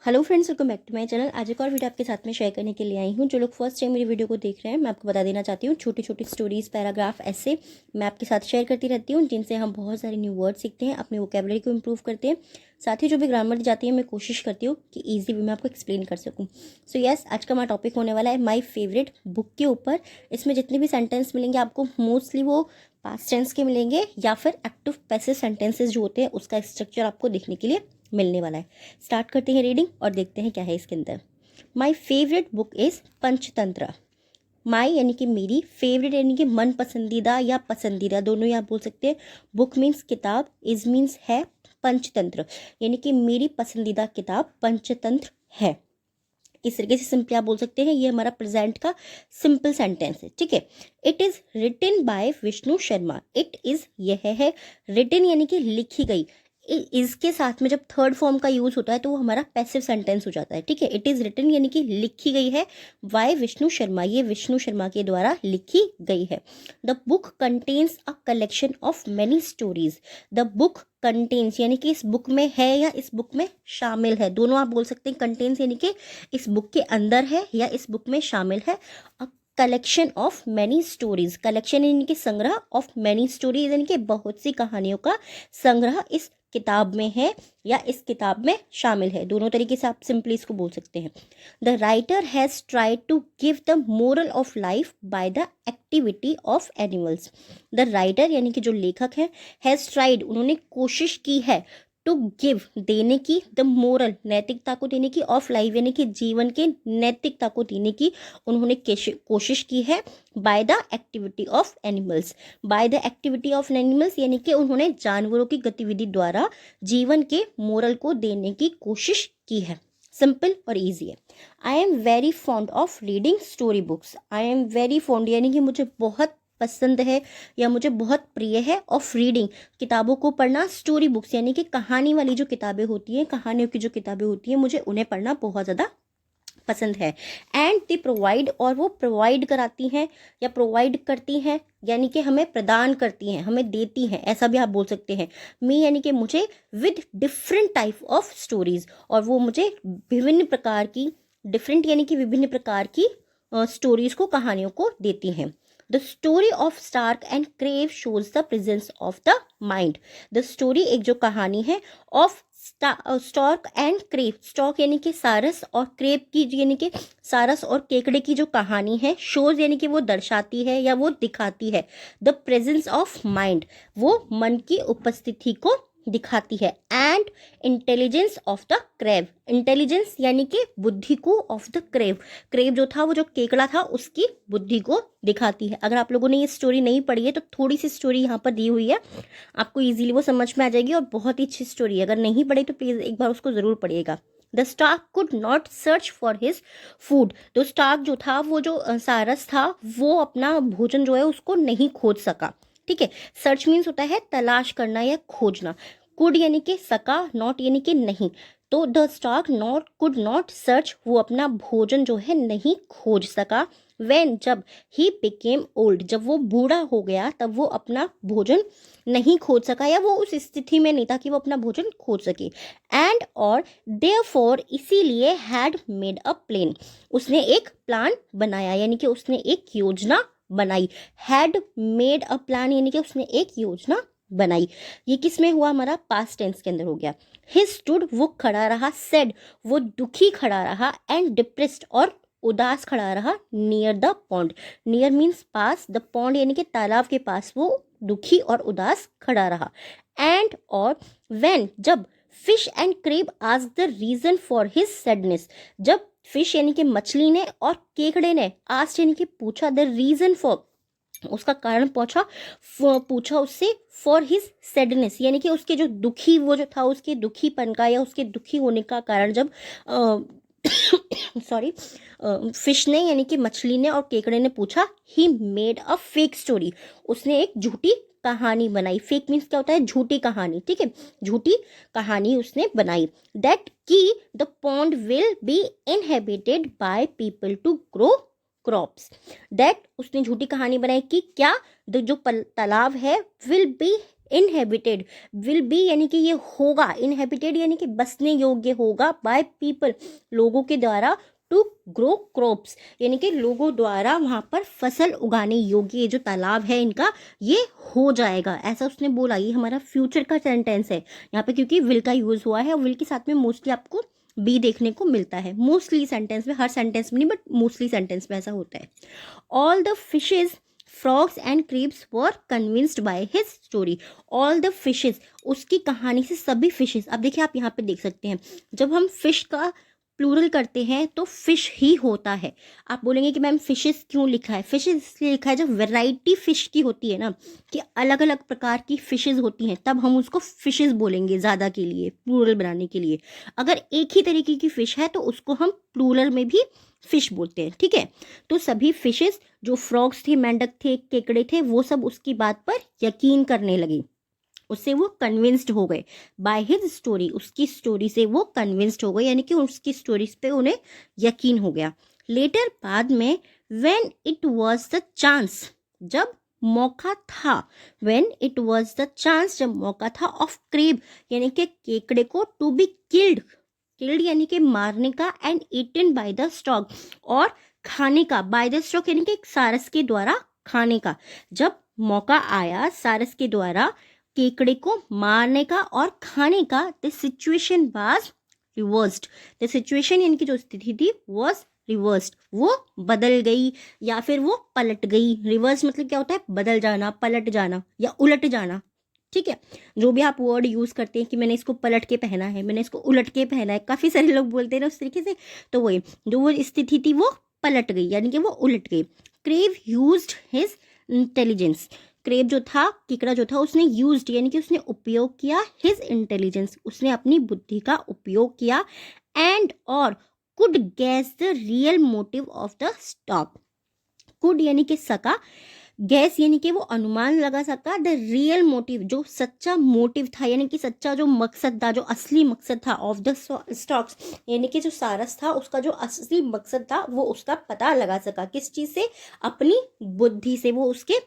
Hello friends, welcome back to my channel. आज एक और वीडियो आपके साथ में शेयर करने के लिए आई हूँ। जो लोग फर्स्ट टाइम मेरी वीडियो को देख रहे हैं, मैं आपको बता देना चाहती हूँ, छोटी छोटी स्टोरीज, पैराग्राफ, ऐसे मैं आपके साथ शेयर करती रहती हूँ, जिनसे हम बहुत सारे न्यू वर्ड सीखते हैं, अपने वोकेबलरी को इम्प्रूव करते हैं। साथ ही जो भी ग्रामर दी जाती है, मैं कोशिश करती हूँ कि ईजी वे में आपको एक्सप्लेन कर सकूँ। सो यस, आज का हमारा टॉपिक होने वाला है माई फेवरेट बुक के ऊपर। इसमें जितने भी सेंटेंस मिलेंगे आपको, मोस्टली वो पास्ट टेंस के मिलेंगे या फिर एक्टिव पैसिव सेंटेंसेस जो होते हैं, उसका स्ट्रक्चर आपको देखने के लिए मिलने वाला है। स्टार्ट करते हैं रीडिंग और देखते हैं क्या है इसके अंदर। My favourite book is Panchatantra. My यानी कि मेरी, फेवरेट यानी कि मन पसंदीदा या पसंदीदा, दोनों ही आप बोल सकते हैं। बुक मीन्स किताब, इज मीन्स है, पंचतंत्र यानी कि मेरी पसंदीदा किताब पंचतंत्र है। इस तरीके से सिंपली आप बोल सकते हैं, ये हमारा प्रेजेंट का सिंपल सेंटेंस है। ठीक है। It is written by Vishnu Sharma. It is यह है, रिटन यानी कि लिखी गई। इसके साथ में जब थर्ड फॉर्म का यूज होता है तो वो हमारा पैसिव सेंटेंस हो जाता है। ठीक है। इट इज़ रिटन यानी कि लिखी गई है बाय विष्णु शर्मा, ये विष्णु शर्मा के द्वारा लिखी गई है। The book contains a collection of many stories. The book contains यानी कि इस बुक में है या इस बुक में शामिल है, दोनों आप बोल सकते हैं। कंटेन्स यानी कि इस बुक के अंदर है या इस बुक में शामिल है। Collection of many stories, collection यानी कि संग्रह, ऑफ मैनी स्टोरीज यानी कि बहुत सी कहानियों का संग्रह इस किताब में है या इस किताब में शामिल है। दोनों तरीके से आप सिंपली इसको बोल सकते हैं। The writer has tried to give the moral of life by the activity of animals. The writer यानी कि जो लेखक है, हैज़ ट्राइड उन्होंने कोशिश की है, टू गिव देने की, द मोरल नैतिकता को देने की, ऑफ लाइफ यानी कि जीवन के नैतिकता को देने की उन्होंने कोशिश की है। Bye the activity of animals, bye the activity of animals यानी कि उन्होंने जानवरों की गतिविधि द्वारा जीवन के मोरल को देने की कोशिश की है। सिंपल और ईजी है। I am very fond of reading story books. I am very fond यानी कि मुझे बहुत पसंद है या मुझे बहुत प्रिय है, ऑफ रीडिंग किताबों को पढ़ना, स्टोरी बुक्स यानी कि कहानी वाली जो किताबें होती हैं, कहानियों की जो किताबें होती हैं, मुझे उन्हें पढ़ना बहुत ज़्यादा पसंद है। एंड दे प्रोवाइड, और वो प्रोवाइड कराती हैं या प्रोवाइड करती हैं यानी कि हमें प्रदान करती हैं, हमें देती हैं, ऐसा भी आप बोल सकते हैं। मी यानी कि मुझे, with different type of stories, और वो मुझे विभिन्न प्रकार की, डिफरेंट यानी कि विभिन्न प्रकार की स्टोरीज को, कहानियों को देती हैं। The story of stork and crane shows the presence of the mind. The story एक जो कहानी है, of stork and crane, stork यानी कि सारस और क्रेव की यानी कि सारस और केकड़े की जो कहानी है, शोज यानी कि वो दर्शाती है या वो दिखाती है, द प्रेजेंस ऑफ माइंड वो मन की उपस्थिति को दिखाती है। And intelligence of the crave, intelligence यानी कि बुद्धि को, ऑफ द क्रेव, क्रेव जो था वो जो केकड़ा था उसकी बुद्धि को दिखाती है। अगर आप लोगों ने ये स्टोरी नहीं पढ़ी है तो थोड़ी सी स्टोरी यहाँ पर दी हुई है, आपको इजीली वो समझ में आ जाएगी और बहुत ही अच्छी स्टोरी है। अगर नहीं पढ़ी तो प्लीज़ एक बार उसको ज़रूर पढ़िएगा। The stork could not search for his food. तो स्टार्क जो था, वो जो सारस था, वो अपना भोजन जो है उसको नहीं खोज सका। ठीक है। सर्च मीन्स होता है तलाश करना या खोजना। कुड यानी कि सका, नॉट यानी कि नहीं। तो the stork not could not search, वो अपना भोजन जो है नहीं खोज सका। वेन जब, ही बिकेम ओल्ड, जब वो बूढ़ा हो गया तब वो अपना भोजन नहीं खोज सका या वो उस स्थिति में नहीं था कि वो अपना भोजन खोज सके। एंड और देयरफॉर, इसीलिए, हैड मेड अ प्लान, उसने एक प्लान बनाया यानी कि उसने एक योजना बनाई। हैड मेड अ प्लान यानी कि उसने एक योजना बनाई। ये किस में हुआ, हमारा पास्ट टेंस के अंदर हो गया। ही स्टूड, वो खड़ा रहा। सेड, वो दुखी खड़ा रहा। एंड डिप्रेस्ड, और उदास खड़ा रहा। Near the pond, near means pass, the pond यानी कि तालाब के पास वो दुखी और उदास खड़ा रहा। एंड और व्हेन, जब, फिश एंड क्रेब आज the reason for his sadness, जब फिश यानी कि मछली ने और केकड़े ने आज यानी कि पूछा, द रीजन फॉर, उसका कारण पूछा उससे, फॉर हिज सैडनेस यानी कि उसके जो दुखी, वो जो था उसके दुखीपन का या उसके दुखी होने का कारण, जब सॉरी फिश ने यानी कि मछली ने और केकड़े ने पूछा, he made a fake story, उसने एक झूठी कहानी बनाई। फेक मीन्स क्या होता है, झूठी कहानी। ठीक है, झूठी कहानी उसने बनाई। दैट की the pond will be inhabited by people to grow crops. That, उसने झूठी कहानी बनाई कि क्या, जो तालाब है, will be inhabited, will be यानी कि ये होगा, इनहेबिटेड यानी कि बसने योग्य होगा, बाय पीपल लोगों के द्वारा, टू ग्रो क्रॉप्स यानी कि लोगों द्वारा वहाँ पर फसल उगाने योग्य ये जो तालाब है इनका ये हो जाएगा, ऐसा उसने बोला। ये हमारा फ्यूचर का सेंटेंस है यहाँ पे, क्योंकि विल का यूज़ हुआ है और विल के साथ में मोस्टली आपको बी देखने को मिलता है, मोस्टली सेंटेंस में, हर सेंटेंस में नहीं बट मोस्टली सेंटेंस में ऐसा होता है। All the fishes, frogs and crabs were convinced by his story. All the fishes, उसकी कहानी से सभी फिशेज। अब देखिए आप यहाँ पे देख सकते हैं, जब हम फिश का प्लूरल करते हैं तो फिश ही होता है। आप बोलेंगे कि मैम फिशेस क्यों लिखा है? फिशेस इसलिए लिखा है, जब वैरायटी फिश की होती है ना, कि अलग अलग प्रकार की फिशेस होती हैं, तब हम उसको फिशेस बोलेंगे ज़्यादा के लिए, प्लूरल बनाने के लिए। अगर एक ही तरीके की फिश है तो उसको हम प्लूरल में भी फिश बोलते हैं, ठीक है। तो सभी फिशेस, जो फ्रॉग्स थे, मेंढक थे, केकड़े थे, वो सब उसकी बात पर यकीन करने लगे, उससे वो कन्विंस्ड हो गए। बाय हिज स्टोरी, उसकी स्टोरी से वो कन्विंस्ड हो गए, यानी कि उसकी स्टोरीज पे उन्हें यकीन हो गया। लेटर, बाद में, when it was the chance, जब मौका था, when it was the chance, जब मौका था, ऑफ क्रेब यानी कि केकड़े को, टू बी किल्ड, किल्ड यानी कि मारने का, and eaten by the stork, और खाने का, बाय द स्टॉक यानी कि सारस के द्वारा खाने का। जब मौका आया सारस के द्वारा केकड़े को मारने का और खाने का, the situation was reversed, the situation यानी कि जो स्थिति थी वाज रिवर्स्ड, वो बदल गई या फिर वो पलट गई। रिवर्स मतलब क्या होता है? बदल जाना, पलट जाना या उलट जाना, ठीक है। जो भी आप वर्ड यूज़ करते हैं कि मैंने इसको पलट के पहना है, मैंने इसको उलट के पहना है, काफ़ी सारे लोग बोलते हैं ना उस तरीके से, तो वही जो वो स्थिति थी वो पलट गई यानी कि वो उलट गई। Crane used his intelligence, crab जो था, केकड़ा जो था, उसने यूज्ड यानी कि उसने उपयोग किया, हिज इंटेलिजेंस, उसने अपनी बुद्धि का उपयोग किया, एंड और could gas the real motive of the stock. Could यानी कि सका, गैस यानी कि वो अनुमान लगा सका, द रियल मोटिव, जो सच्चा मोटिव था यानी कि सच्चा जो मकसद था, जो असली मकसद था, ऑफ द स्टॉक्स यानी कि जो सारस था उसका जो असली मकसद था वो उसका पता लगा सका। किस चीज़ से? अपनी बुद्धि से वो उसके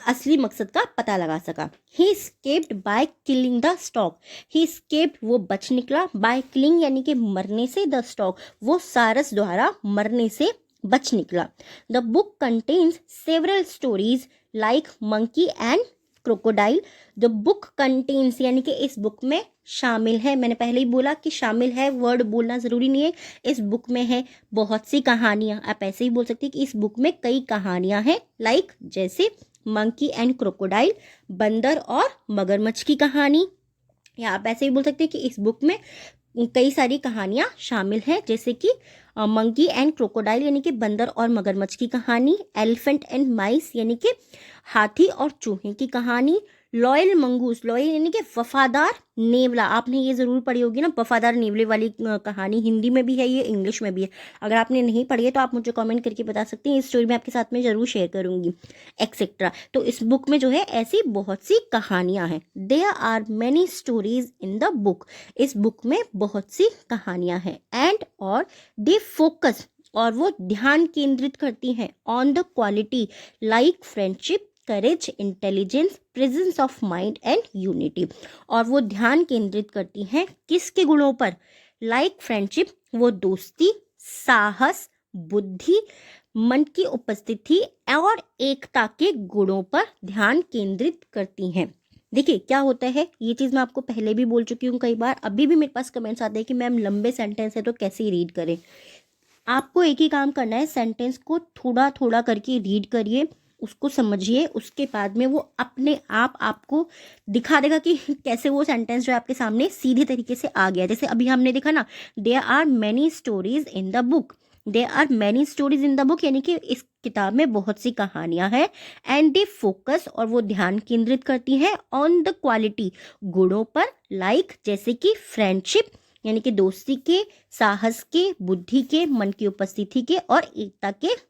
असली मकसद का पता लगा सका। He escaped by killing the stork, he escaped वो बच निकला, बाय किलिंग यानी कि मरने से, द स्टॉक वो सारस द्वारा मरने से बच निकला। The book contains several stories like monkey and crocodile. The book contains यानी कि इस बुक में शामिल है, मैंने पहले ही बोला कि शामिल है, वर्ड बोलना ज़रूरी नहीं है। इस बुक में है बहुत सी कहानियाँ, आप ऐसे ही बोल सकते हैं कि इस बुक में कई कहानियाँ हैं, लाइक जैसे मंकी एंड क्रोकोडाइल, बंदर और मगरमच्छ की कहानी, या आप ऐसे ही बोल सकते हैं कि इस बुक में कई सारी कहानियाँ शामिल हैं, जैसे कि मंकी एंड क्रोकोडाइल यानी कि बंदर और मगरमच्छ की कहानी, एलिफेंट एंड माइस यानी कि हाथी और चूहे की कहानी, लॉयल मंगूस, लॉयल यानी कि वफादार नेवला, आपने ये ज़रूर पढ़ी होगी ना, वफादार नेवले वाली कहानी, हिंदी में भी है ये, इंग्लिश में भी है। अगर आपने नहीं पढ़ी है तो आप मुझे कमेंट करके बता सकते हैं, इस स्टोरी में आपके साथ में ज़रूर शेयर करूँगी, एक्सेट्रा। तो इस बुक में जो है ऐसी बहुत सी कहानियाँ हैं। There are many stories in the book, इस बुक में बहुत सी कहानियाँ हैं, एंड और दे फोकस और वो ध्यान केंद्रित करती हैं, on the quality like friendship, courage, intelligence, presence of mind and unity. और वो ध्यान केंद्रित करती हैं किसके गुणों पर? लाइक फ्रेंडशिप, वो दोस्ती, साहस, बुद्धि, मन की उपस्थिति और एकता के गुणों पर ध्यान केंद्रित करती हैं। देखिए क्या होता है, ये चीज़ मैं आपको पहले भी बोल चुकी हूँ कई बार, अभी भी मेरे पास कमेंट्स आते हैं कि मैम लंबे सेंटेंस है तो कैसे रीड करें। आपको एक ही काम करना है, सेंटेंस को थोड़ा थोड़ा करके रीड करिए, उसको समझिए, उसके बाद में वो अपने आप आपको दिखा देगा कि कैसे वो सेंटेंस जो है आपके सामने सीधे तरीके से आ गया। जैसे अभी हमने देखा ना, there are many stories in the book, there are many stories in the book यानी कि इस किताब में बहुत सी कहानियां हैं, एंड दे फोकस और वो ध्यान केंद्रित करती हैं, ऑन द क्वालिटी गुणों पर, लाइक जैसे कि फ्रेंडशिप यानी कि दोस्ती के, साहस के, बुद्धि के, मन की उपस्थिति के और एकता के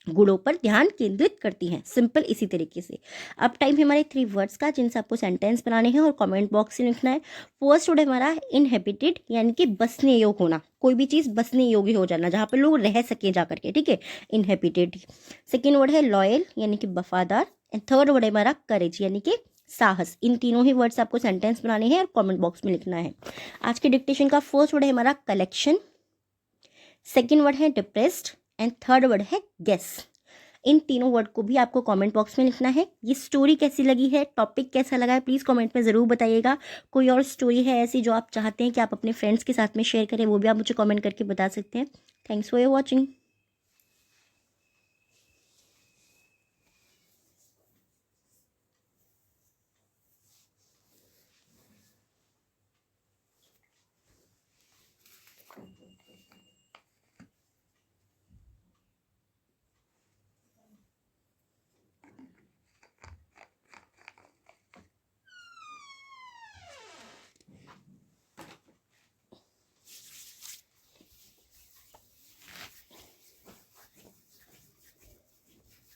गुणों पर ध्यान केंद्रित करती हैं। सिंपल इसी तरीके से। अब टाइम है हमारे 3 वर्ड्स का जिनसे आपको सेंटेंस बनाने हैं और कमेंट बॉक्स से लिखना है। फर्स्ट वर्ड हमारा इनहेबिटेड यानी कि बसने योग्य होना, कोई भी चीज़ बसने योग्य हो जाना, जहाँ पर लोग रह सके जा करके, ठीक है, इनहेबिटेड। सेकेंड वर्ड है लॉयल यानी कि वफादार। एंड थर्ड वर्ड है हमारा करेज यानी कि साहस। इन तीनों ही वर्ड्स आपको सेंटेंस बनाने हैं और कमेंट बॉक्स में लिखना है। आज के डिक्टेशन का फर्स्ट वर्ड है हमारा कलेक्शन, सेकेंड वर्ड है डिप्रेस्ड एंड थर्ड वर्ड है गेस। इन तीनों वर्ड को भी आपको कमेंट बॉक्स में लिखना है। ये स्टोरी कैसी लगी है, टॉपिक कैसा लगा है, प्लीज़ कमेंट में ज़रूर बताइएगा। कोई और स्टोरी है ऐसी जो आप चाहते हैं कि आप अपने फ्रेंड्स के साथ में शेयर करें, वो भी आप मुझे कमेंट करके बता सकते हैं। Thanks for your watching.